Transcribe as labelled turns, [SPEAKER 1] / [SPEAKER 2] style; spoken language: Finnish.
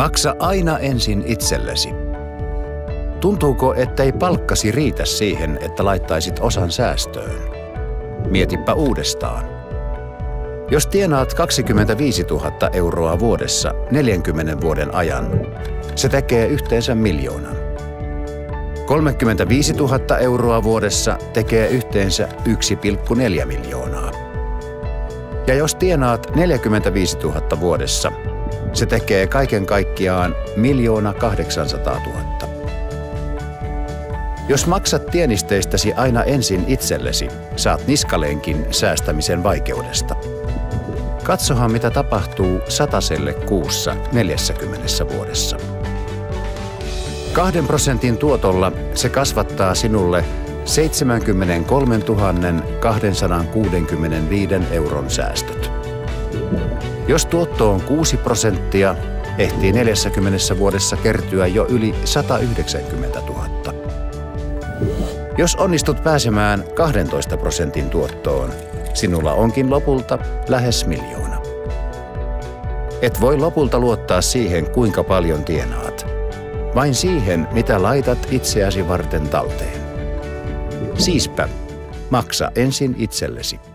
[SPEAKER 1] Maksa aina ensin itsellesi. Tuntuuko, ettei palkkasi riitä siihen, että laittaisit osan säästöön? Mietipä uudestaan. Jos tienaat 25 000 euroa vuodessa 40 vuoden ajan, se tekee yhteensä 1 000 000. 35 000 euroa vuodessa tekee yhteensä 1,4 miljoonaa. Ja jos tienaat 45 000 vuodessa, se tekee kaiken kaikkiaan 1 800 000. Jos maksat tienisteistäsi aina ensin itsellesi, saat niskalenkin säästämisen vaikeudesta. Katsohan, mitä tapahtuu 100 kuussa 40 vuodessa. 2% tuotolla se kasvattaa sinulle 73 265 euron säästöt. Jos tuotto on 6%, ehtii 40 vuodessa kertyä jo yli 190 000. Jos onnistut pääsemään 12% tuottoon, sinulla onkin lopulta lähes 1 000 000. Et voi lopulta luottaa siihen, kuinka paljon tienaat, vain siihen, mitä laitat itseäsi varten talteen. Siispä, maksa ensin itsellesi.